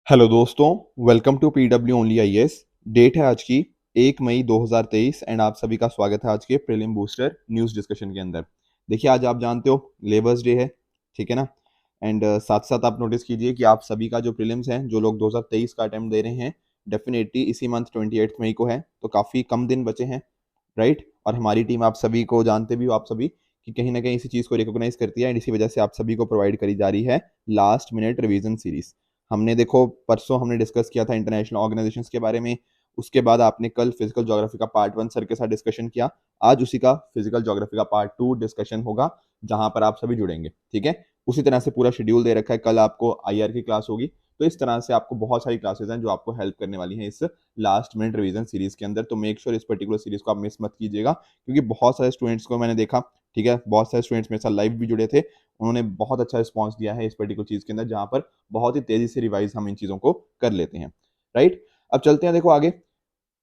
Hello दोस्तों, welcome to PW only IAS. Date है आज की 1 मई 2023 एंड आप सभी का स्वागत है आज के प्रीलिम बूस्टर न्यूज़ डिस्कशन के अंदर। देखिए, आज आप जानते हो लेबर्स डे है, ठीक है ना। एंड साथ साथ आप नोटिस कीजिए कि आप सभी का जो प्रीलिम्स हैं, जो लोग 2023 का अटेम्प्ट दे रहे हैं, डेफिनेटली इसी मंथ 28 मई को है, तो काफ़ी कम दिन बचे हैं, राइट। और हमारी टीम आप सभी को जानते भी हो आप सभी कि कहीं ना कहीं इसी चीज़ को रिकॉग्नाइज करती है एंड इसी वजह से आप सभी को प्रोवाइड करी जा रही है लास्ट मिनट रिवीजन सीरीज। हमने देखो परसों हमने डिस्कस किया था इंटरनेशनल ऑर्गेनाइजेशंस के बारे में। उसके बाद आपने कल फिजिकल ज्योग्राफी का पार्ट 1 सर के साथ डिस्कशन किया। आज उसी का फिजिकल ज्योग्राफी का पार्ट 2 डिस्कशन होगा, जहां पर आप सभी जुड़ेंगे, ठीक है। उसी तरह से पूरा शेड्यूल दे रखा है। कल आपको आईआर की क्लास होगी, तो इस तरह से आपको बहुत सारी क्लासेस हैं जो आपको हेल्प करने वाली हैं इस लास्ट मिनट रिवीजन सीरीज के अंदर। तो मेक श्योर इस पर्टिकुलर सीरीज को आप मिस मत कीजिएगा, क्योंकि बहुत सारे स्टूडेंट्स को मैंने देखा, ठीक है, बहुत सारे स्टूडेंट्स मेरे साथ लाइव भी जुड़े थे। उन्होंने बहुत अच्छा रिस्पॉन्स दिया है इस पर्टिकुलर चीज के अंदर, जहां पर बहुत ही तेजी से रिवाइज हम इन चीजों को कर लेते हैं, राइट। अब चलते हैं, देखो आगे।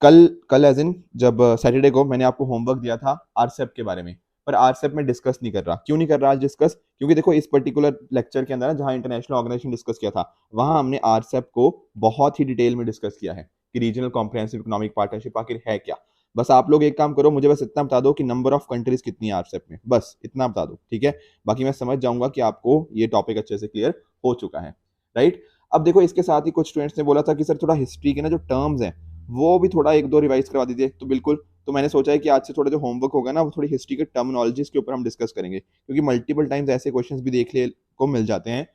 कल कल एज इन जब सैटरडे को मैंने आपको होमवर्क दिया था आरसेप के बारे में, पर आरसेप में डिस्कस नहीं कर रहा। क्यों नहीं कर रहा आज डिस्कस? क्योंकि देखो इस पर्टिकुलर लेक्चर के अंदर जहां इंटरनेशनल ऑर्गेनाइजेशन डिस्कस किया था, वहां हमने आरसेप को बहुत ही डिटेल में डिस्कस किया है कि रीजनल कॉम्प्रिहेंसिव इकोनॉमिक पार्टनरशिप आखिर है क्या। बस आप लोग एक काम करो, मुझे बस इतना बता दो कि नंबर ऑफ कंट्रीज कितनी है आरसेप में, बस इतना बता दो, ठीक है। बाकी मैं समझ जाऊंगा कि आपको ये टॉपिक अच्छे से क्लियर हो चुका है, राइट। अब देखो, इसके साथ ही कुछ स्टूडेंट्स ने बोला था कि सर थोड़ा हिस्ट्री के ना जो टर्म्स हैं वो भी थोड़ा एक दो रिवाइज करवा दीजिए। तो बिल्कुल, तो मैंने सोचा है कि आज से थोड़ा जो होमवर्क होगा ना, वो थोड़ी हिस्ट्री के टर्मिनोलॉजीज के ऊपर हम डिस्कस करेंगे, क्योंकि मल्टीपल टाइम्स ऐसे क्वेश्चंस भी देखने को मिल जाते हैं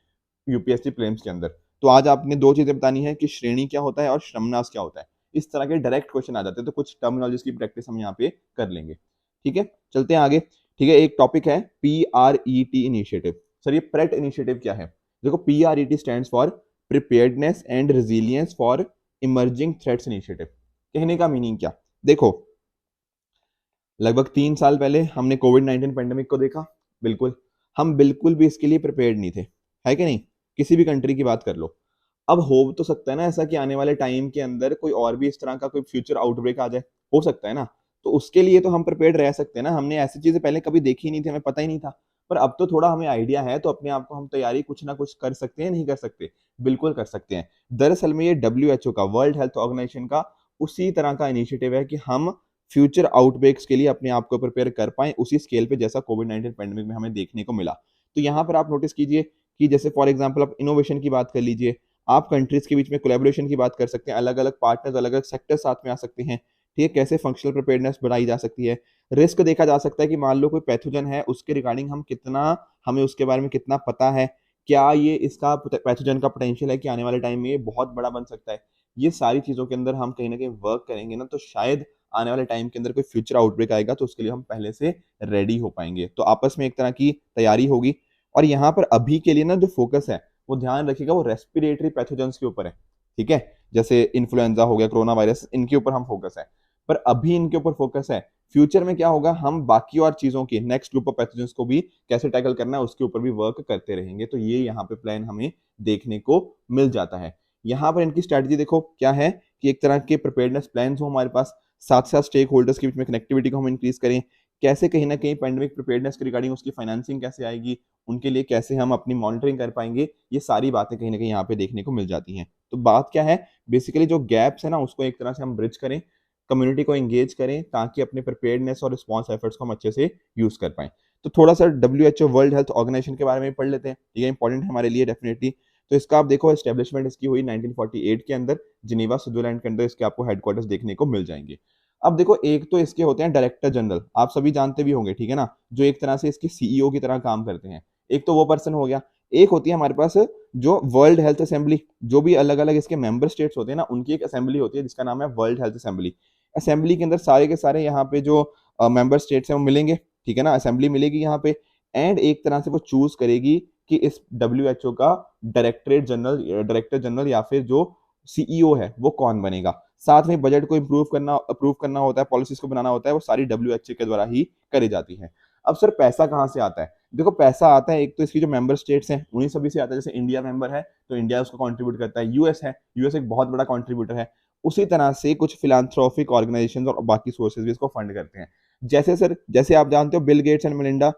यूपीएससी प्रीलिम्स के अंदर। तो आज आपने दो चीजें बतानी है कि श्रेणी क्या होता है और श्रमनाश क्या होता है। इस तरह के डायरेक्ट क्वेश्चन आ जाते हैं, तो कुछ टर्मिनोलॉजीज की प्रैक्टिस हम यहाँ पे कर लेंगे, ठीक है। चलते हैं आगे, ठीक है। एक टॉपिक है PRET इनिशिएटिव। सर ये प्रेट इनिशिएटिव क्या है? देखो, PRET stands for preparedness and resilience for emerging threats initiative. कहने का मीनिंग क्या? देखो, लगभग 3 साल पहले हमने कोविड-19 पेंडेमिक को देखा। बिल्कुल, हम बिल्कुल भी इसके लिए प्रिपेयर्ड नहीं थे, है कि नहीं? किसी भी कंट्री की बात कर लो। अब हो तो सकता है ना ऐसा कि आने वाले टाइम के अंदर कोई और भी इस तरह का कोई फ्यूचर आउटब्रेक आ जाए, हो सकता है ना। तो उसके लिए तो हम प्रिपेयर्ड रह सकते हैं ना। हमने ऐसी चीजें पहले कभी देखी नहीं थी, हमें पता ही नहीं था। पर अब तो थोड़ा हमें आइडिया है, तो अपने आप को हम तैयारी कुछ ना कुछ कर सकते हैं, नहीं कर सकते? बिल्कुल कर सकते हैं। दरअसल में ये WHO का, वर्ल्ड हेल्थ ऑर्गेनाइजेशन का उसी तरह का इनिशिएटिव है कि हम फ्यूचर आउटब्रेक्स के लिए अपने आप को प्रिपेयर कर पाएं उसी स्केल पे जैसा कोविड-19 पैंडेमिक में हमें देखने को मिला। तो यहाँ पर आप नोटिस कीजिए कि जैसे फॉर एग्जांपल आप इनोवेशन की बात कर लीजिए, आप कंट्रीज के बीच में कोलैबोरेशन की बात कर सकते हैं, अलग-अलग पार्टनर्स, अलग-अलग सेक्टर साथ में आ सकते हैं, ठीक है। कैसे फंक्शनल प्रिपेयर्डनेस बढ़ाई जा सकती है। रिस्क देखा जा सकता है कि मान लो कोई पैथोजन है, उसके रिगार्डिंग हमें उसके बारे में कितना पता है, क्या ये इसका पैथोजन का पोटेंशियल है कि आने वाले टाइम में ये बहुत बड़ा बन सकता है। ये सारी चीजों के अंदर हम कहीं ना कहीं वर्क करेंगे ना, तो शायद आने वाले टाइम के अंदर कोई फ्यूचर आउटब्रेक आएगा तो उसके लिए हम पहले से रेडी हो पाएंगे। तो आपस में एक तरह की तैयारी होगी। और यहाँ पर अभी के लिए ना जो फोकस है, वो ध्यान रखिएगा, वो रेस्पिरेटरी पैथोजेंस के ऊपर है, ठीक है। जैसे इन्फ्लुएंजा हो गया, कोरोना वायरस, इनके ऊपर हम फोकस है। पर अभी इनके ऊपर फोकस है। फ्यूचर में क्या होगा, हम बाकी और चीजों की नेक्स्ट ग्रुप ऑफ पैथोजेंस को भी कैसे टैकल करना है उसके ऊपर भी वर्क करते रहेंगे। तो ये यहाँ पे प्लान हमें देखने को मिल जाता है। यहाँ पर इनकी स्ट्रेटजी देखो क्या है कि एक तरह के प्रिपेयर्डनेस प्लान हो हमारे पास, साथ साथ स्टेक होल्डर्स के बीच में कनेक्टिविटी को हम इंक्रीज करें, कैसे कहीं ना कहीं पेंडेमिक प्रिपेयर्डनेस के रिगार्डिंग उसकी फाइनेंसिंग कैसे आएगी, उनके लिए कैसे हम अपनी मॉनिटरिंग कर पाएंगे, ये सारी बातें कहीं ना कहीं यहाँ पे देखने को मिल जाती हैं। तो बात क्या है, बेसिकली जो गैप्स है ना, उसको एक तरह से हम ब्रिज करें, कम्युनिटी को एंगेज करें, ताकि अपने प्रिपेयर्डनेस और रिस्पॉन्स एफर्ट्स को हम अच्छे से यूज कर पाएं। तो थोड़ा सा WHO, वर्ल्ड हेल्थ ऑर्गेनाइजेशन के बारे में पढ़ लेते हैं, ये इंपॉर्टेंट है हमारे लिए डेफिनेटली। तो इसका आप देखो, एस्टेब्लिशमेंट इसकी हुई 1948 के अंदर, जिनेवा, स्विट्जरलैंड के अंदर इसके आपको हेडक्वार्टर्स देखने को मिल जाएंगे। अब देखो, एक तो इसके होते हैं डायरेक्टर जनरल, आप सभी जानते भी होंगे, ठीक है ना, जो एक तरह से इसके सीईओ की तरह काम करते हैं। एक तो वो पर्सन हो गया। एक होती है हमारे पास जो वर्ल्ड हेल्थ असेंबली, जो भी अलग अलग इसके मेंबर स्टेट्स होते हैं ना, उनकी एक असेंबली होती है जिसका नाम है वर्ल्ड हेल्थ असेंबली। असेंबली के अंदर सारे के सारे यहाँ पे जो मेंबर स्टेट्स हैं वो मिलेंगे, ठीक है ना, असेंबली मिलेगी यहाँ पे। एंड एक तरह से वो चूज करेगी कि इस WHO का डायरेक्टर जनरल या फिर जो सीईओ है वो कौन बनेगा। साथ में बजट को अप्रूव करना होता है, पॉलिसीज को बनाना होता है, वो सारी WHO के द्वारा ही करी जाती है। अब सर पैसा कहाँ से आता है? देखो, पैसा आता है एक तो इसकी जो मेंबर स्टेट्स हैं उन्हीं सभी से आता है। जैसे इंडिया मेंबर है तो इंडिया उसको कंट्रीब्यूट करता है, यूएस है, यूएस एक बहुत बड़ा कंट्रीब्यूटर है। उसी तरह से कुछ फिलांथ्रोपिक ऑर्गेनाइजेशंस और बाकी सोर्सेज भी इसको फंड करते हैं। जैसे सर, जैसे आप जानते हो, बिल गेट्स एंड मेलिंडा,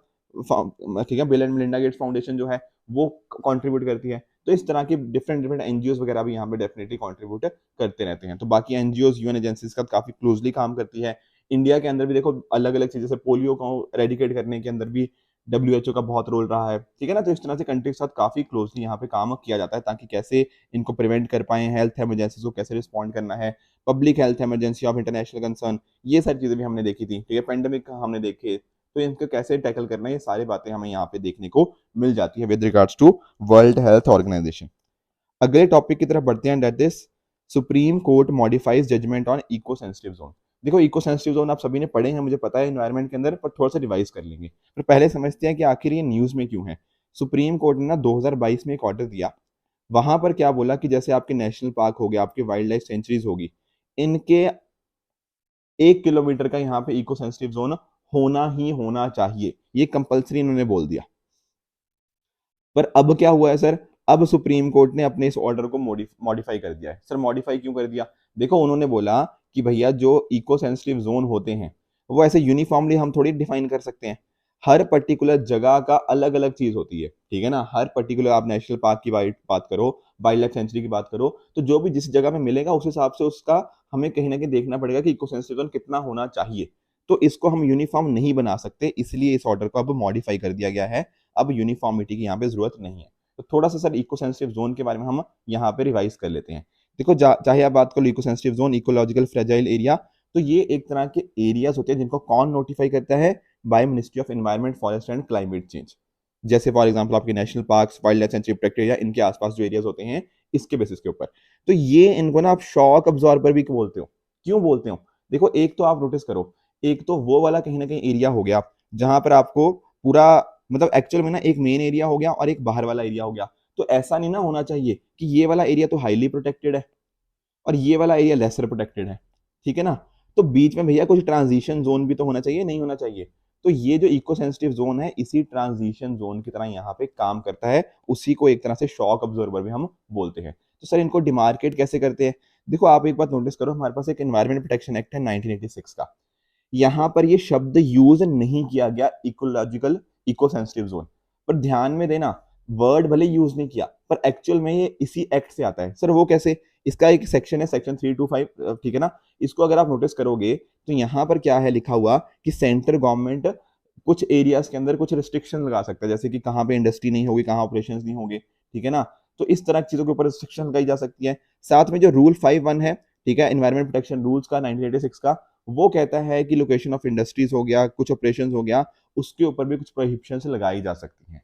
ठीक है, bill and Melinda Gates foundation जो है वो कंट्रीब्यूट करती है। तो इस तरह के डिफरेंट डिफरेंट एनजीओ वगैरह भी यहाँ पे डेफिनेटली कॉन्ट्रीब्यूट करते रहते हैं। तो बाकी एनजीओ यूएन एजेंसीज का काफी क्लोजली काम करती है। इंडिया के अंदर भी देखो अलग अलग चीजें, जैसे पोलियो को रेडिकेट करने के अंदर भी WHO का बहुत रोल रहा है, ठीक है ना। तो इस तरह से कंट्री के साथ काफी क्लोजली यहाँ पे काम किया जाता है, ताकि कैसे इनको प्रिवेंट कर पाए, हेल्थ इमरजेंसीज को कैसे रिस्पॉन्ड करना है, public health emergency of international concern, ये सारी चीजें भी हमने देखी थी, ठीक है। पेंडेमिक हमने देखे, तो इनको कैसे टैकल करना है, ये सारी बातें हमें यहाँ पे देखने को मिल जाती है with regards to World Health Organization. अगले टॉपिक की तरफ बढ़ते हैं, that is Supreme Court modifies judgment on eco sensitive zone. देखो इको सेंसिटिव जोन आप सभी ने पढ़े हैं, मुझे पता है एनवायरनमेंट के अंदर, पर थोड़ा सा रिवाइज कर लेंगे। पर पहले समझते हैं कि आखिर ये न्यूज में क्यों है। सुप्रीम कोर्ट ने ना 2022 में एक ऑर्डर दिया, वहां पर क्या बोला कि जैसे आपके नेशनल पार्क हो गया, आपके वाइल्ड लाइफ सेंचुरीज होगी, इनके 1 किलोमीटर का यहाँ पे इको सेंसिटिव जोन होना ही होना चाहिए, ये कंपलसरी इन्होंने बोल दिया। पर अब क्या हुआ है सर, अब सुप्रीम कोर्ट ने अपने इस ऑर्डर को मॉडिफाई कर दिया है। सर मॉडिफाई क्यों कर दिया? देखो उन्होंने बोला कि भैया जो इको सेंसिटिव जोन होते हैं वो ऐसे यूनिफॉर्मली हम थोड़ी डिफाइन कर सकते हैं, हर पर्टिकुलर जगह का अलग अलग चीज होती है, ठीक है ना। हर पर्टिकुलर आप नेशनल पार्क की बात करो, वाइल्ड लाइफ सेंचुरी की बात करो, तो जो भी जिस जगह में मिलेगा उस हिसाब से उसका हमें कहीं ना कहीं देखना पड़ेगा कि इको सेंसिटिव जोन कितना होना चाहिए। तो इसको हम यूनिफॉर्म नहीं बना सकते, इसलिए इस ऑर्डर को अब मॉडिफाई कर दिया गया है। अब यूनिफॉर्मिटी की यहाँ पे जरूरत नहीं है। तो थोड़ा सा सर इको सेंसिटिव जोन के बारे में हम यहाँ पे रिवाइज कर लेते हैं। देखो चाहे आप बात करो eco sensitive zone, ecological fragile area, तो ये एक तरह के एरियाज होते हैं जिनको कौन नोटिफाई करता है? By ministry of environment, forest and climate change. जैसे फॉर एग्जांपल आपके national parks, wild life sanctuary protected area, इनके आसपास जो एरियाज होते हैं, इसके बेसिस के ऊपर। तो ये इनको ना आप शॉक अब्जॉर्बर भी बोलते हो। क्यों बोलते हो? देखो एक तो आप नोटिस करो, एक तो वो वाला कहीं ना कहीं एरिया हो गया जहां पर आपको पूरा, मतलब एक्चुअल में ना एक मेन एरिया हो गया और एक बाहर वाला एरिया हो गया। तो ऐसा नहीं ना होना चाहिए कि ये वाला एरिया तो हाईली प्रोटेक्टेड है और ये वाला एरिया लेसर प्रोटेक्टेड है, ठीक है ना। तो बीच में भैया कुछ ट्रांजिशन जोन भी तो होना चाहिए, नहीं होना चाहिए? तो ये जो इको सेंसिटिव जोन है इसी ट्रांजिशन जोन की तरह यहाँ पे काम करता है, उसी को एक तरह से शॉक अब्जॉर्बर भी हम बोलते हैं। तो सर इनको डिमार्केट कैसे करते हैं? देखो आप एक बात नोटिस करो, हमारे पास एक एनवायरमेंट प्रोटेक्शन एक्ट है 1986 का, यहाँ पर ये शब्द यूज नहीं किया गया इकोलॉजिकल इको सेंसिटिव जोन, पर ध्यान में देना वर्ड भले यूज नहीं किया पर एक्चुअल में ये इसी एक्ट से आता है। सर वो कैसे? इसका एक सेक्शन है, सेक्शन 325, ठीक है ना। इसको अगर आप नोटिस करोगे तो यहाँ पर क्या है लिखा हुआ कि सेंट्रल गवर्नमेंट कुछ एरियाज के अंदर कुछ रिस्ट्रिक्शन लगा सकता है, जैसे कि कहाँ पे इंडस्ट्री नहीं होगी, कहाँ ऑपरेशन नहीं होंगे, ठीक है ना। तो इस तरह की चीजों के ऊपर रिस्ट्रिक्शन लगाई जा सकती है। साथ में जो रूल 5(1) है, ठीक है, एनवायरमेंट प्रोटेक्शन रूल्स का 1986 का, वो कहता है कि लोकेशन ऑफ इंडस्ट्रीज हो गया, कुछ ऑपरेशंस हो गया, उसके ऊपर भी कुछ प्रोहिबिशंस लगाई जा सकती हैं।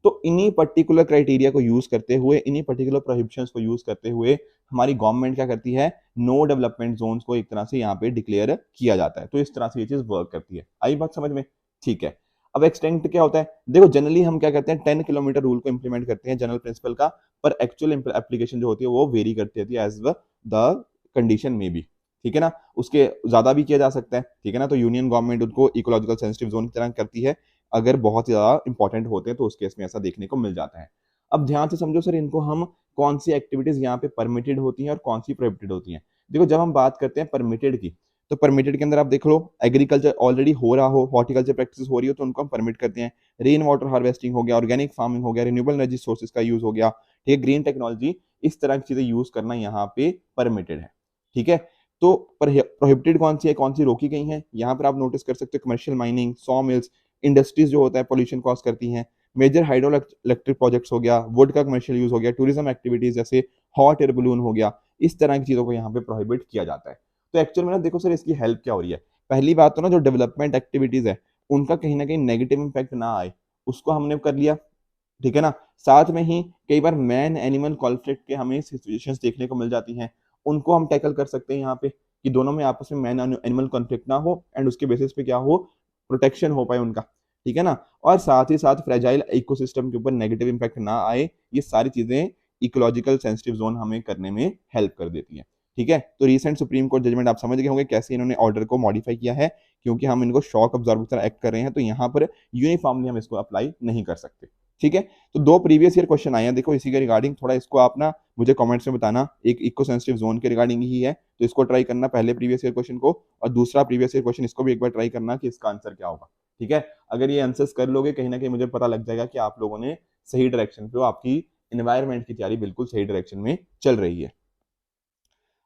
तो इन्हीं पर्टिकुलर क्राइटेरिया को यूज करते हुए, इन्हीं पर्टिकुलर प्रोहिबिशंस को यूज करते हुए हमारी गवर्नमेंट क्या करती है? नो डेवलपमेंट जोन्स को एक तरह से यहाँ पे डिक्लेयर किया जाता है। तो इस तरह से ये चीज वर्क करती है। आई बात समझ में? ठीक है। अब एक्सटेंट क्या होता है? देखो जनरली हम क्या करते हैं, 10 किलोमीटर रूल को इंप्लीमेंट करते हैं जनरल प्रिंसिपल का, पर एक्चुअल एप्लीकेशन जो होती है वो वेरी करती रहती है एज द कंडीशन में भी, ठीक है ना। उसके ज्यादा भी किया जा सकता है, ठीक है ना। तो यूनियन गवर्नमेंट उनको इकोलॉजिकल सेंसिटिव जोन की तरह करती है, अगर बहुत ज्यादा इंपॉर्टेंट होते हैं तो उस केस में ऐसा देखने को मिल जाता है। अब ध्यान से समझो सर, इनको हम कौन सी एक्टिविटीज यहाँ पे परमिटेड होती हैं और कौन सी प्रोहिबिटेड होती हैं। देखो जब हम बात करते हैं परमिटेड की, तो परमिटेड के अंदर आप देख लो, एग्रीकल्चर ऑलरेडी हो रहा हो, हॉर्टिकल्चर प्रैक्टिस हो रही हो, तो उनको हम परमिट करते हैं। रेन वाटर हार्वेस्टिंग हो गया, ऑर्गेनिक फार्मिंग हो गया, रिन्यूएबल एनर्जी सोर्सेज का यूज हो गया, ठीक है, ग्रीन टेक्नोलॉजी, इस तरह की चीजें यूज करना यहाँ पे परमिटेड है, ठीक है। तो प्रोहिबिटेड कौन सी है, कौन सी रोकी गई है, यहाँ पर आप नोटिस कर सकते हो, commercial mining, saw mills, industries जो होता है पॉल्यूशन कॉज करती हैं, मेजर हाइड्रो इलेक्ट्रिक प्रोजेक्ट्स हो गया, वुड का कमर्शियल यूज हो गया, टूरिज्म एक्टिविटीज जैसे हॉट एयर बलून हो गया, इस तरह की चीजों को यहाँ पे प्रोहिबिट किया जाता है। तो एक्चुअल में ना देखो सर, इसकी हेल्प क्या हो रही है? पहली बात तो ना जो डेवलपमेंट एक्टिविटीज है उनका कहीं ना कहीं नेगेटिव इंपैक्ट ना आए, उसको हमने कर लिया, ठीक है ना। साथ में ही कई बार मैन एनिमल कॉन्फ्लिक्ट के हमें सिचुएशंस देखने को मिल जाती हैं, उनको हम टैकल कर सकते हैं यहाँ पे, कि दोनों में आपस में मैन एनिमल कॉन्फ्लिक्ट ना हो एंड उसके बेसिस पे क्या हो, प्रोटेक्शन हो पाए उनका, ठीक है ना। और साथ ही साथ फ्रेजाइल इकोसिस्टम के ऊपर नेगेटिव इंपैक्ट ना आए, ये सारी चीजें इकोलॉजिकल सेंसिटिव जोन हमें करने में हेल्प कर देती है, ठीक है। तो रिसेंट सुप्रीम कोर्ट जजमेंट आप समझ गए होंगे कैसे इन्होंने ऑर्डर को मॉडिफाई किया है, क्योंकि हम इनको शॉक अब्जॉर्बर की तरह एक्ट कर रहे हैं, तो यहाँ पर यूनिफॉर्मली हम इसको अप्लाई नहीं कर सकते, ठीक है। तो 2 प्रीवियस ईयर क्वेश्चन आए हैं, देखो इसी के रिगार्डिंग, थोड़ा इसको आप ना मुझे कमेंट्स में बताना, एक इको सेंसिटिव जोन के रिगार्डिंग ही है, तो इसको ट्राई करना पहले प्रीवियस ईयर क्वेश्चन को, और दूसरा प्रीवियस ईयर क्वेश्चन इसको भी एक बार ट्राई करना कि इसका आंसर क्या होगा, ठीक है। अगर ये आंसर्स कर लोगे, कहीं ना कहीं मुझे पता लग जाएगा कि आप लोगों ने सही डायरेक्शन पे हो, आपकी एनवायरनमेंट की तैयारी बिल्कुल सही डायरेक्शन में चल रही है।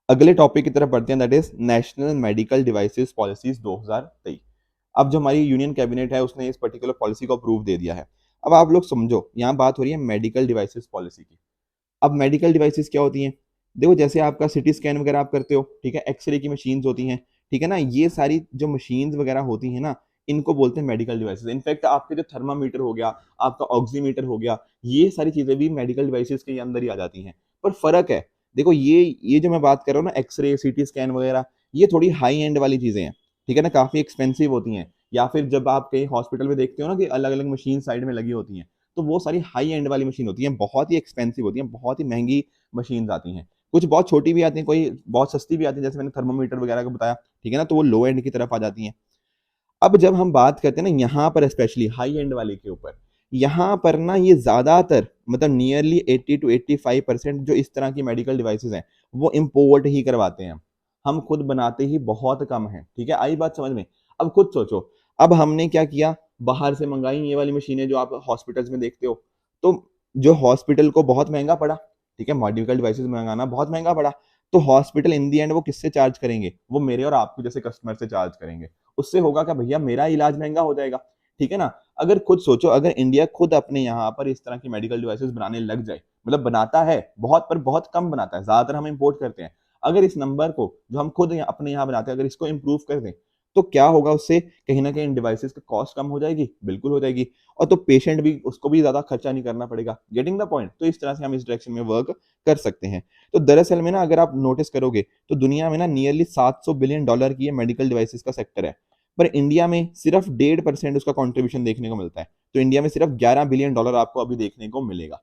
अगले टॉपिक की तरफ बढ़ते हैं, that is national medical devices policies 2023। अब जो हमारी यूनियन कैबिनेट है उसने इस पर्टिकुलर पॉलिसी को अप्रूव दे दिया है। अब आप लोग समझो, यहाँ बात हो रही है मेडिकल डिवाइसेस पॉलिसी की। अब मेडिकल डिवाइसेस क्या होती हैं? देखो, जैसे आपका सिटी स्कैन वगैरह आप करते हो, ठीक है, एक्सरे की मशीन्स होती हैं, ठीक है ना, ये सारी जो मशीन्स वगैरह होती हैं ना, इनको बोलते हैं मेडिकल डिवाइसेस। इनफैक्ट आपके जो थर्मामीटर हो गया, आपका ऑक्सीमीटर हो गया, ये सारी चीजें भी मेडिकल डिवाइसेस के अंदर ही आ जाती हैं। पर फर्क है, देखो ये जो मैं बात कर रहा हूँ ना, एक्सरे, सीटी स्कैन वगैरह, ये थोड़ी हाई एंड वाली चीजें हैं, ठीक है ना, काफी एक्सपेंसिव होती हैं। या फिर जब आप कहीं हॉस्पिटल में देखते हो ना कि अलग अलग मशीन साइड में लगी होती हैं, तो वो सारी हाई एंड वाली मशीन होती हैं, बहुत ही एक्सपेंसिव होती हैं, बहुत ही महंगी मशीन्स आती हैं। कुछ बहुत छोटी भी आती हैं, कोई बहुत सस्ती भी आती है, जैसे मैंने थर्मोमीटर वगैरह का बताया, ठीक है ना, तो वो लो एंड की तरफ आ जाती हैं। अब जब हम बात करते हैं ना यहाँ पर स्पेशली हाई एंड वाले के ऊपर, यहाँ पर ना ये ज्यादातर मतलब नियरली 80 to 85% जो इस तरह की मेडिकल डिवाइसेस हैं वो इम्पोर्ट ही करवाते हैं। हम खुद बनाते ही बहुत कम है, ठीक है, आई बात समझ में? अब खुद सोचो, अब हमने क्या किया, बाहर से मंगाई ये वाली मशीनें जो आप हॉस्पिटल्स में देखते हो, तो जो हॉस्पिटल को बहुत महंगा पड़ा, ठीक है, मेडिकल डिवाइसेस मंगाना बहुत महंगा पड़ा, तो हॉस्पिटल इन दी एंड वो किससे चार्ज करेंगे? वो मेरे और आपको जैसे कस्टमर से चार्ज करेंगे। उससे होगा क्या भैया, मेरा इलाज महंगा हो जाएगा, ठीक है ना। अगर खुद सोचो, अगर इंडिया खुद अपने यहाँ पर इस तरह की मेडिकल डिवाइसेस बनाने लग जाए, मतलब बनाता है बहुत पर बहुत कम बनाता है, ज्यादातर हम इंपोर्ट करते हैं, अगर इस नंबर को जो हम खुद अपने यहाँ बनाते हैं अगर इसको इंप्रूव कर दें, तो क्या होगा, उससे कहीं ना कहीं इन डिवाइसेस की कॉस्ट कम हो जाएगी, बिल्कुल हो जाएगी, और तो पेशेंट भी, उसको भी ज्यादा खर्चा नहीं करना पड़ेगा। Getting the point? तो इस तरह से हम इस डायरेक्शन में वर्क कर सकते हैं। तो दरअसल में ना, अगर आप नोटिस करोगे तो दुनिया में ना नियरली $700 बिलियन की ये मेडिकल डिवाइसेस का सेक्टर है, पर इंडिया में सिर्फ 1.5% उसका कंट्रीब्यूशन देखने को मिलता है। तो इंडिया में सिर्फ $11 बिलियन आपको अभी देखने को मिलेगा।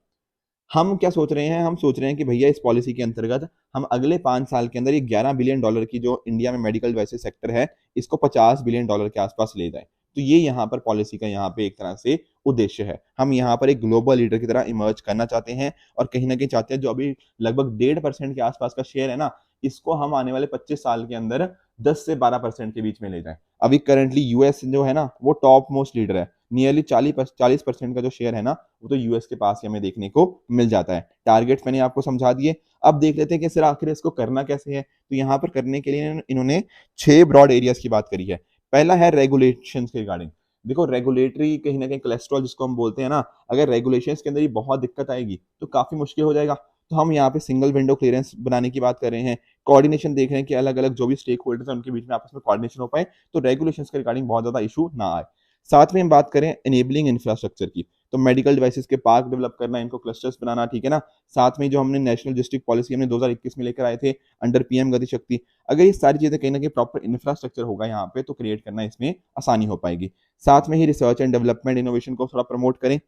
हम क्या सोच रहे हैं, हम सोच रहे हैं कि भैया इस पॉलिसी के अंतर्गत हम अगले 5 साल के अंदर ये $11 बिलियन की जो इंडिया में मेडिकल डिवाइसेस सेक्टर है, इसको $50 बिलियन के आसपास ले जाए। तो ये यहाँ पर पॉलिसी का यहाँ पे एक तरह से उद्देश्य है। हम यहाँ पर एक ग्लोबल लीडर की तरह इमर्ज करना चाहते हैं, और कहीं ना कहीं चाहते हैं जो अभी लगभग 1.5% के आसपास का शेयर है ना, इसको हम आने वाले 25 साल के अंदर 10 से 12% के बीच में ले जाएं। अभी करंटली यूएस जो है ना, वो टॉप मोस्ट लीडर है, नियरली 40% का जो शेयर है ना, वो तो यूएस के पास ही हमें देखने को मिल जाता है। टारगेट्स मैंने आपको समझा दिए। अब देख लेते हैं कि सर आखिर इसको करना कैसे है। तो यहाँ पर करने के लिए इन्होंने 6 ब्रॉड एरियाज की बात करी है। पहला है रेगुलेशन के रिगार्डिंग। देखो, रेगुलेटरी कहीं ना कहीं कोलेस्ट्रॉल जिसको हम बोलते हैं ना, अगर रेगुलेशंस के अंदर ये बहुत दिक्कत आएगी तो काफी मुश्किल हो जाएगा। तो हम यहाँ पे सिंगल विंडो क्लियरेंस बनाने की बात कर रहे हैं। कोऑर्डिनेशन देख रहे हैं कि अलग अलग जो भी स्टेक होल्डर्स हैं उनके बीच में आपस में कोऑर्डिनेशन हो पाए, तो रेगुलेशंस के रिगार्डिंग बहुत ज्यादा इशू ना आए। साथ में हम बात करें एनेबलिंग इंफ्रास्ट्रक्चर की, तो मेडिकल डिवाइसेस के पार्क डेवलप करना, इनको क्लस्टर्स बनाना, ठीक है ना। साथ में जो हमने नेशनल डिस्ट्रिक्ट पॉलिसी हमने 2021 में लेकर आए थे अंडर पीएम गति शक्ति, अगर ये सारी चीजें कहीं ना कहीं प्रॉपर इंफ्रास्ट्रक्चर होगा यहाँ पे, तो क्रिएट करना इसमें आसानी हो पाएगी। साथ में ही रिसर्च एंड डेवलपमेंट इनोवेशन को थोड़ा प्रमोट करें,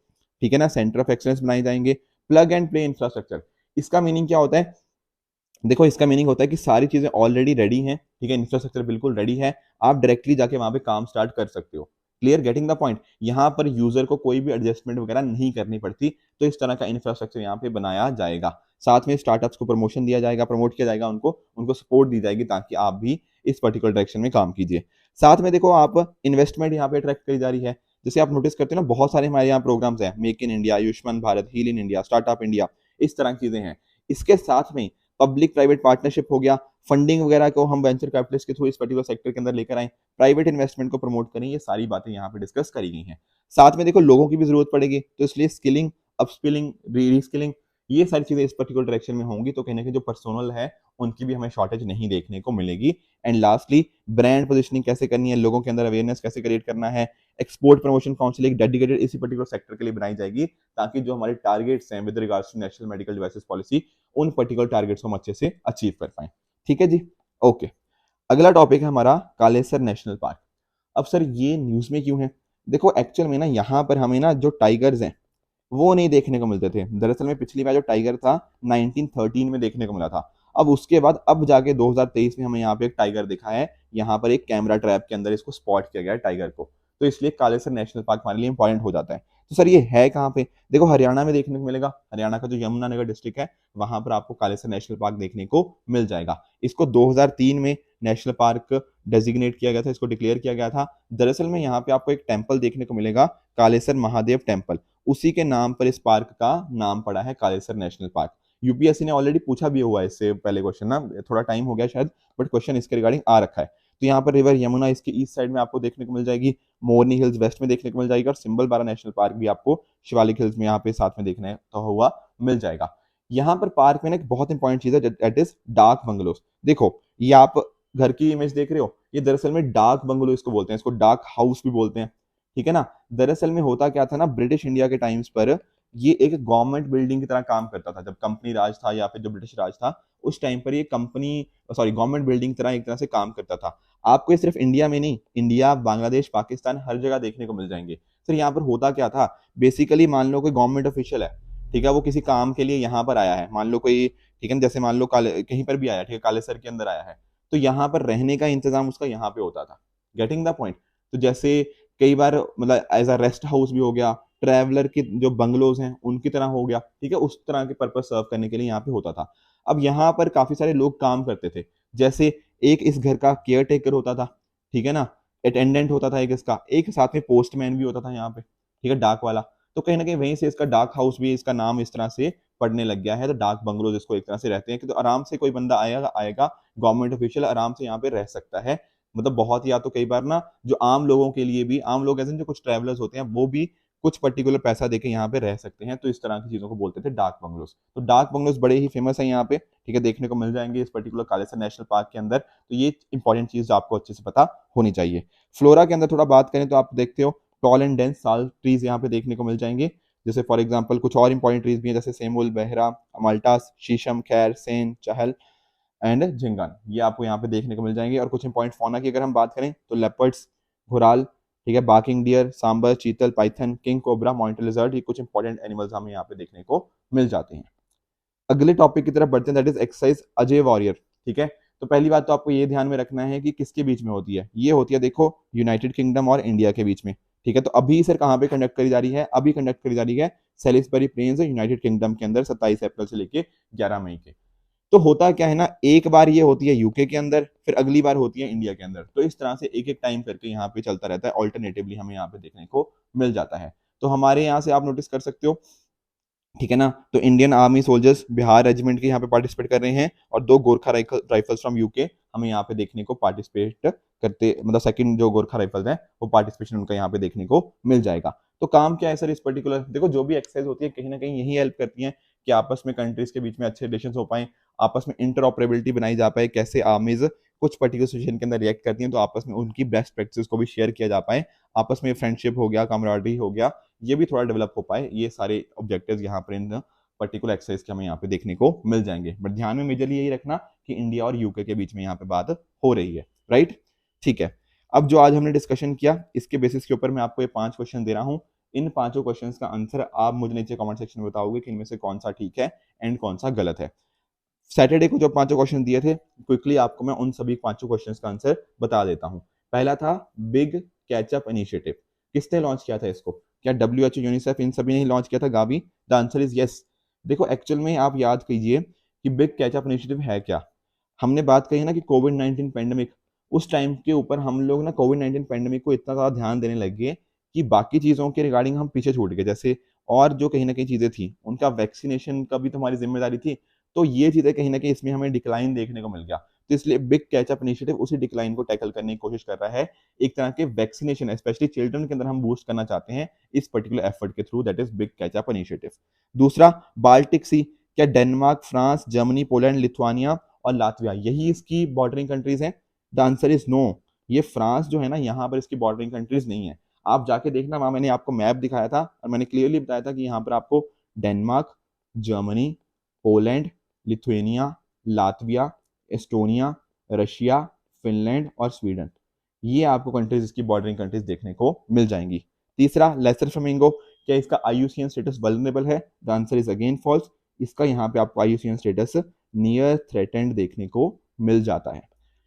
ठीक है ना, सेंटर ऑफ एक्सलेंस बनाए जाएंगे। प्लग एंड प्ले इंफ्रास्ट्रक्चर, इसका मीनिंग क्या होता है? देखो, इसका मीनिंग होता है कि सारी चीजें ऑलरेडी रेडी हैं, ठीक है, इंफ्रास्ट्रक्चर बिल्कुल रेडी है, आप डायरेक्टली जाके वहां पे काम स्टार्ट कर सकते हो। क्लियर? Getting the point? यहाँ पर यूजर को कोई भी एडजस्टमेंट वगैरह नहीं करनी पड़ती। तो इस तरह का इंफ्रास्ट्रक्चर यहाँ पे बनाया जाएगा। साथ में स्टार्टअप्स को प्रमोशन दिया जाएगा, प्रमोट किया जाएगा, उनको उनको सपोर्ट दी जाएगी, ताकि आप भी इस पर्टिकुलर डायरेक्शन में काम कीजिए। साथ में देखो, आप इन्वेस्टमेंट यहाँ पे अट्रैक्ट करी जा रही है। जैसे आप नोटिस करते हो ना, बहुत सारे हमारे यहाँ प्रोग्राम्स हैं, Make in India, Ayushman Bharat, Heal in India, Startup India, इस तरह की चीजें हैं। इसके साथ में पब्लिक प्राइवेट पार्टनरशिप हो गया, फंडिंग वगैरह को हम वेंचर कैपिटलिस्ट के थ्रू इस पर्टिकुलर सेक्टर के अंदर लेकर आए, प्राइवेट इन्वेस्टमेंट को प्रमोट करें, ये सारी बातें यहाँ पे डिस्कस करी गई हैं। साथ में देखो, लोगों की भी जरूरत पड़ेगी, तो इसलिए स्किलिंग, अपस्किलिंग, रीस्किलिंग, ये सारी चीजें इस पर्टिकुलर डायरेक्शन में होंगी, तो कहीं ना कहीं जो पर्सोनल है उनकी भी हमें शॉर्टेज नहीं देखने को मिलेगी। एंड लास्टली, ब्रांड पोजिशनिंग कैसे करनी है, लोगों के अंदर अवेयरनेस कैसे क्रिएट करना है, एक्सपोर्ट प्रमोशन काउंसिल एक डेडिकेटेड इसी पर्टिकुलर सेक्टर के लिए बनाई जाएगी, ताकि जो हमारे टारगेट्स हैं with regards to national medical devices policy, उन पर्टिकुलर टारगेट्स को हम अच्छे से अचीव कर पाए। ठीक है जी, ओके। अगला टॉपिक है हमारा कालेसर नेशनल पार्क। अब सर ये न्यूज में क्यों है? देखो, एक्चुअल में ना यहाँ पर हमें ना जो टाइगर्स हैं वो नहीं देखने को मिलते थे। दरअसल में पिछली बार जो टाइगर था 1913 में देखने को मिला था। अब उसके बाद अब जाके 2023 में हमें यहाँ पे एक टाइगर दिखा है, यहाँ पर एक कैमरा ट्रैप के अंदर इसको स्पॉट किया गया है टाइगर को। तो इसलिए कालेसर नेशनल पार्क हमारे लिए इंपॉर्टेंट हो जाता है। तो सर ये है कहाँ पे? देखो हरियाणा में देखने को मिलेगा, हरियाणा का जो यमुनानगर डिस्ट्रिक्ट है वहां पर आपको कालेसर नेशनल पार्क देखने को मिल जाएगा। इसको 2003 में नेशनल पार्क डेजिग्नेट किया गया था, इसको डिक्लेयर किया गया था। दरअसल में यहाँ पे आपको एक टेम्पल देखने को मिलेगा, कालेसर महादेव टेम्पल, उसी के नाम पर इस पार्क का नाम पड़ा है कालेसर नेशनल पार्क। यूपीएससी ने ऑलरेडी पूछा भी हुआ है इससे पहले क्वेश्चन ना, थोड़ा टाइम हो गया शायद, बट क्वेश्चन इसके रिगार्डिंग आ रखा है। तो यहाँ पर रिवर यमुना इसके ईस्ट साइड में आपको देखने को मिल जाएगी, मोरनी हिल्स वेस्ट में देखने को मिल जाएगी, और सिंबल बारा नेशनल पार्क भी आपको शिवालिक हिल्स में यहाँ पे साथ में देखने तो हुआ मिल जाएगा। यहाँ पर पार्क में एक बहुत इंपॉर्टेंट चीज है, दैट इज डार्क बंगलोस। देखो ये आप घर की इमेज देख रहे हो, ये दरअसल में डार्क बंगलो इसको बोलते हैं, इसको डार्क हाउस भी बोलते हैं, ठीक है ना। दरअसल में होता क्या था ना, ब्रिटिश इंडिया के टाइम्स पर ये एक गवर्नमेंट बिल्डिंग की तरह काम करता था। जब कंपनी राज था या फिर जो ब्रिटिश राज था उस टाइम पर ये कंपनी सॉरी गवर्नमेंट बिल्डिंग तरह एक तरह से काम करता था। आपको ये सिर्फ इंडिया में नहीं, इंडिया, बांग्लादेश, पाकिस्तान हर जगह देखने को मिल जाएंगे। सर यहाँ पर होता क्या था, बेसिकली मान लो कोई गवर्नमेंट ऑफिशियल है, ठीक है, वो किसी काम के लिए यहाँ पर आया है, मान लो कोई, ठीक है, जैसे मान लो कहीं पर भी आया, ठीक है, कालेसर के अंदर आया है, तो यहाँ पर रहने का इंतजाम उसका यहाँ पे होता था। Getting the point. तो जैसे कई बार मतलब एज अ रेस्ट हाउस भी हो गया, ट्रैवलर के जो बंगलोज हैं उनकी तरह हो गया, ठीक है, उस तरह के पर्पज सर्व करने के लिए यहाँ पे होता था। अब यहाँ पर काफी सारे लोग काम करते थे, जैसे एक इस घर का केयर टेकर होता था, ठीक है ना, अटेंडेंट होता था एक इसका, एक साथ में पोस्टमैन भी होता था यहाँ पे, ठीक है, डाक वाला। तो कहीं ना कहीं वहीं से इसका डाक हाउस भी, इसका नाम इस तरह से पड़ने लग गया है। तो डाक बंगलोज इसको एक तरह से रहते हैं कि तो आराम से कोई बंदा आएगा आएगा गवर्नमेंट ऑफिशियल आराम से यहाँ पे रह सकता है। मतलब बहुत, या तो कई बार ना जो आम लोगों के लिए भी, आम लोग ऐसे जो कुछ ट्रैवलर्स होते हैं वो भी कुछ पर्टिकुलर पैसा देके यहाँ पे रह सकते हैं। तो इस तरह की चीजों को बोलते थे डाक बंगलोज। तो डाक बंगलोज बड़े ही फेमस है यहाँ पे, ठीक है, देखने को मिल जाएंगे इस पर्टिकुलर कालेसर नेशनल पार्क के अंदर। तो ये इंपॉर्टेंट चीज आपको अच्छे से पता होनी चाहिए। फ्लोरा के अंदर थोड़ा बात करें तो आप देखते हो टॉल एंड डेंस साल ट्रीज यहाँ पे देखने को मिल जाएंगे। जैसे फॉर एग्जाम्पल कुछ और इंपॉर्टेंट ट्रीज भी हैं, जैसे सेमुल, बहरा, माल्टास, शीशम, खैर, सेन, चहल एंड झिंगान, ये आपको यहाँ पे देखने को मिल जाएंगे। और कुछ इंपॉर्टेंट फौना की अगर हम बात करें तो लेपर्ड्स, घुराल, ठीक है, बाकिंग डियर, सांबर, चीतल, Python, king cobra, monitor lizard, ये कुछ इंपॉर्टेंट एनिमल्स हमें यहाँ पे देखने को मिल जाते हैं। अगले टॉपिक की तरफ बढ़ते हैं, that is exercise Ajay warrior, ठीक है। तो पहली बात तो आपको ये ध्यान में रखना है कि किसके बीच में होती है, ये होती है देखो यूनाइटेड किंगडम और इंडिया के बीच में, ठीक है। तो अभी सर कहाँ पे कंडक्ट करी जा रही है, अभी कंडक्ट करी जा रही है सेलिसबरी प्लेन्स यूनाइटेड किंगडम के अंदर 27 अप्रैल से लेके 11 मई के। तो होता क्या है ना, एक बार ये होती है यूके के अंदर, फिर अगली बार होती है इंडिया के अंदर। तो इस तरह से एक एक टाइम करके यहाँ पे चलता रहता है, ऑल्टरनेटिवली हमें यहाँ पे देखने को मिल जाता है। तो हमारे यहाँ से आप नोटिस कर सकते हो, ठीक है ना, तो Indian army soldiers Bihar regiment के यहाँ पे पार्टिसिपेट कर रहे हैं, और दो गोरखा राइफल्स फ्रॉम यूके हमें यहाँ पे देखने को पार्टिसिपेट करते, मतलब सेकंड जो गोरखा राइफल्स हैं वो पार्टिसिपेशन उनका यहाँ पे देखने को मिल जाएगा। तो काम क्या है सर इस पर्टिकुलर, देखो जो भी एक्सरसाइज होती है कहीं ना कहीं यही हेल्प करती है कि आपस में कंट्रीज के बीच में अच्छे रिलेशन हो पाए, आपस में इंटरऑपरेबिलिटी बनाई जा पाए, कैसे आर्मीज कुछ पर्टिकुलर सिचुएशन के अंदर रिएक्ट करती हैं, तो आपस में उनकी बेस्ट प्रैक्टिस को भी शेयर किया जा पाए, आपस में फ्रेंडशिप हो गया, कमराडरी हो गया, ये भी थोड़ा डेवलप हो पाए। ये सारे ऑब्जेक्टिव्स यहाँ पर इन पर्टिकुलर एक्सरसाइज के हमें यहाँ पे देखने को मिल जाएंगे। बट ध्यान में मेजरली यही रखना कि इंडिया और यूके के बीच में यहाँ पे बात हो रही है, राइट, ठीक है। अब जो आज हमने डिस्कशन किया इसके बेसिस के ऊपर मैं आपको ये 5 क्वेश्चन दे रहा हूँ। इन 5 क्वेश्चन का आंसर आप मुझे नीचे कमेंट सेक्शन में बताओगे कि इनमें से कौन सा ठीक है एंड कौन सा गलत है। सैटरडे को जो 5 क्वेश्चन दिए थे, क्विकली आपको मैं उन सभी 5 क्वेश्चन का आंसर बता देता हूँ। पहला था बिग कैचअप इनिशिएटिव, किसने लॉन्च किया था इसको, क्या WHO, यूनिसेफ, इन सभी ने लॉन्च किया था, Gavi? The answer is yes. देखो एक्चुअल में आप याद कीजिए कि बिग कैचअप इनिशिएटिव है क्या। हमने बात कही ना कि कोविड-19 पेंडेमिक, उस टाइम के ऊपर हम लोग ना कोविड-19 पेंडेमिक को इतना ज़्यादा ध्यान देने लग गए कि बाकी चीज़ों के रिगार्डिंग हम पीछे छूट गए। जैसे और जो कहीं ना कहीं चीज़ें थी उनका वैक्सीनेशन का भी तो हमारी जिम्मेदारी थी, तो ये चीज़ें कहीं ना कहीं इसमें हमें डिक्लाइन देखने को मिल गया। तो इसलिए बिग कैचअप इनिशिएटिव उसी डिक्लाइन को टैकल करने की कोशिश कर रहा है। एक तरह के वैक्सीनेशन स्पेशली चिल्ड्रन के अंदर हम बूस्ट करना चाहते हैं इस पर्टिकुलर एफर्ट के through, that is big catch-up initiative. दूसरा बाल्टिक सी, क्या Denmark, France, Germany, Poland, Lithuania और लातविया यही इसकी बॉर्डरिंग कंट्रीज हैं? The answer is no. ये फ्रांस जो है ना यहाँ पर इसकी बॉर्डरिंग कंट्रीज नहीं है। आप जाके देखना, वहां मैंने आपको मैप दिखाया था और मैंने क्लियरली बताया था कि यहाँ पर आपको Denmark, Germany, Poland, Lithuania, Latvia, Estonia, Russia, Finland और स्वीडन, ये आपको कंट्रीज इसकी बॉर्डरिंग कंट्रीज देखने को मिल जाएंगी। तीसरा लेसर फ्लेमिंगो, क्या इसका IUCN स्टेटस वल्नरेबल है? The answer is again false. इसका यहाँ पे आपको IUCN स्टेटस नियर थ्रेटेंड देखने को मिल जाता है।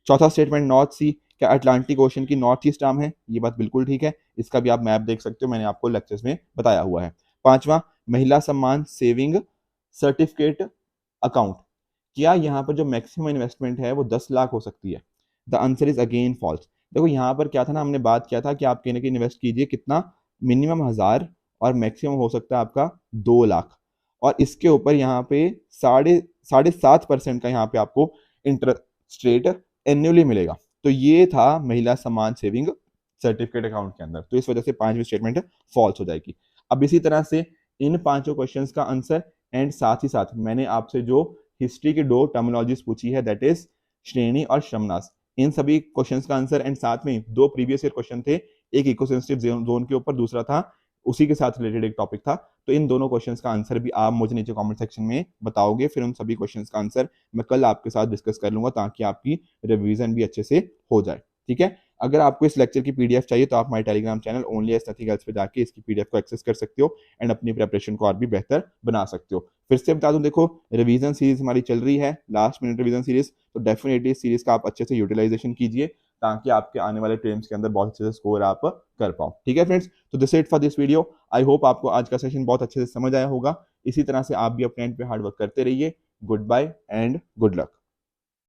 चौथा स्टेटमेंट नॉर्थ सी, क्या अटलांटिक ओशन की नॉर्थ ईस्ट आर्म है? ये बात बिल्कुल ठीक है, इसका भी आप मैप देख सकते हो, मैंने आपको लेक्चर्स में बताया हुआ है। पांचवा, महिला सम्मान सेविंग सर्टिफिकेट अकाउंट, क्या यहाँ पर जो मैक्सिमम इन्वेस्टमेंट है वो 10 लाख हो सकती है? The answer is again false. देखो यहाँ पर क्या था ना, हमने बात किया था कि आप कहीं ना कहीं इन्वेस्ट कीजिए कितना, मिनिमम 1000 और मैक्सिमम हो सकता है आपका 2 लाख, और इसके ऊपर यहाँ पे साढ़े साढ़े 7% का यहाँ पे आपको इंटरेस्ट रेट एन्युअली मिलेगा। तो ये था महिला सम्मान सेविंग सर्टिफिकेट अकाउंट के अंदर, तो इस वजह से पांचवी स्टेटमेंट फॉल्स हो जाएगी। अब इसी तरह से इन पांचों क्वेश्चंस का आंसर, एंड साथ ही साथ मैंने आपसे जो हिस्ट्री की दो टर्मिनोलॉजीज पूछी है, दैट इज श्रेणी और श्रमनाश, इन सभी क्वेश्चंस का आंसर, एंड साथ में दो प्रीवियस ईयर क्वेश्चन थे, एक इकोसेंसिटिव जोन के ऊपर, दूसरा था उसी के साथ रिलेटेड एक टॉपिक था, तो इन दोनों क्वेश्चंस का आंसर भी आप मुझे नीचे कमेंट सेक्शन में बताओगे, फिर उन सभी क्वेश्चंस का आंसर मैं कल आपके साथ डिस्कस कर लूंगा, ताकि आपकी रिवीजन भी अच्छे से हो जाए। ठीक है, अगर आपको इस लेक्चर की पीडीएफ चाहिए तो आप my Telegram channel only as nothing else पे जाके इसकी पीडीएफ को एक्सेस कर सकते हो, एंड अपनी प्रिपरेशन को और भी बेहतर बना सकते हो। फिर से बता दूं, देखो रिवीजन सीरीज हमारी चल रही है, लास्ट मिनट रिवीजन सीरीज, तो डेफिनेटली इस सीरीज का आप अच्छे से यूटिलाइजेशन कीजिए, ताकि आपके आने वाले प्रीलिम्स के अंदर बहुत अच्छे से स्कोर आप कर पाओ। ठीक है फ्रेंड्स, तो this it for this video. I hope आपको आज का सेशन बहुत अच्छे से समझ आया होगा। इसी तरह से आप भी अपने एंड पे हार्ड वर्क करते रहिए। Goodbye and good luck.